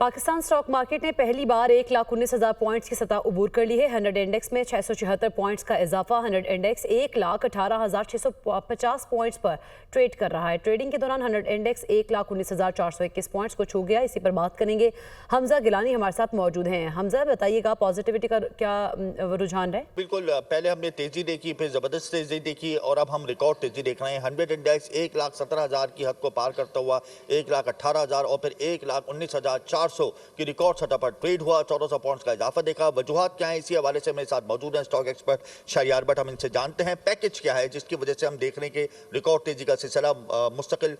Pakistan stock market ने पहली बार 1,19,000 points की सतह उबूर कर ली है। 100 इंडेक्स में 676 पॉइंट्स का इजाफा। 100 इंडेक्स 1,18,650 पॉइंट्स पर ट्रेड कर रहा है। ट्रेडिंग के दौरान 100 इंडेक्स 1,19,421 पॉइंट्स को छू गया। इसी पर बात करेंगे। हमजा गिलानी हमारे साथ मौजूद हैं। हमजा, बताइएगा पॉजिटिविटी का क्या रुझान रहे? बिल्कुल, पहले हमने तेजी देखी, फिर जबरदस्त तेजी देखी और अब हम रिकॉर्ड तेजी देख रहे हैं। 100 इंडेक्स 1,17,000 की हद को पार करता हुआ 1,18,000 और फिर 1,19,400 की रिकॉर्ड सतह पर ट्रेड हुआ। 1400 पॉइंट्स का इजाफा देखा। वजूहात क्या है, इसी हवाले से मेरे साथ मौजूद हैं स्टॉक एक्सपर्ट शहरियार भट्ट। हम इनसे जानते हैं पैकेज क्या है जिसकी वजह से हम देख रहे हैं कि रिकॉर्ड तेजी का सिलसिला मुस्तकिल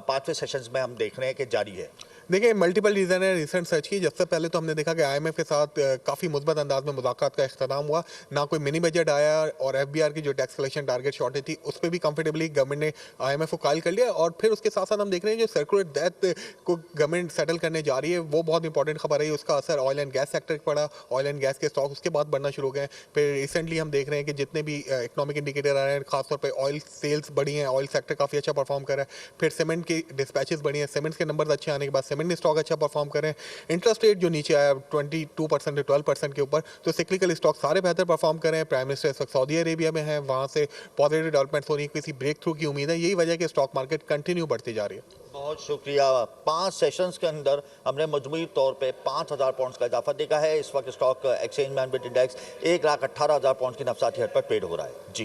5वें सेशंस में हम देख रहे हैं कि जारी है। देखिए, मल्टीपल रीज़न है रिसेंट सर्च की। सबसे पहले तो हमने देखा कि आईएमएफ के साथ काफ़ी मुस्बत अंदाज में मुज़ाकरात का इख्तिताम हुआ। ना कोई मिनी बजट आया और एफबीआर की जो टैक्स कलेक्शन टारगेट शॉर्टेज थी उस पर भी कंफर्टेबली गवर्नमेंट ने आईएमएफ को कायल कर लिया। और फिर उसके साथ साथ हम देख रहे हैं जो सर्कुलर डेथ को गवर्नमेंट सेटल करने जा रही है वो बहुत इंपॉर्टेंट खबर है। उसका असर ऑयल एंड गैस सेक्टर पर पड़ा। ऑयल एंड गैस के स्टॉक उसके बाद बढ़ना शुरू हो गए। फिर रिसेंटली हम देख रहे हैं कि जितने भी इकोनॉमिक इंडिकेटर आ रहे हैं, खासतौर पर ऑयल सेल्स बढ़ी हैं, ऑयल सेक्टर काफ़ी अच्छा परफॉर्म कर रहा है। फिर सीमेंट की डिस्पैचेस बढ़ी हैं, सीमेंट के नंबर अच्छे आने के बाद सीमेंट ने स्टॉक अच्छा फॉर्म करें। इंटरेस्ट रेट जो नीचे आया 22% से 12% के ऊपर, तो सिक्लिकल स्टॉक सारे बेहतर परफॉर्म करें। प्राइम मिनिस्टर इस वक्त सऊदी अरेबिया में है, वहां से पॉजिटिव डेवलपमेंट्स हो रही है, किसी ब्रेक थ्रू की उम्मीद है। यही वजह है कि स्टॉक मार्केट कंटिन्यू बढ़ती जा रही है। बहुत शुक्रिया। 5 सेशंस के अंदर हमने मजमूई तौर पे 5,000 पॉइंट्स का इजाफा देखा है। इस वक्त स्टॉक एक्सचेंज में 100 इंडेक्स 1,18,000 पॉइंट्स की नफसाती हद पर ट्रेड हो रहा है। जी।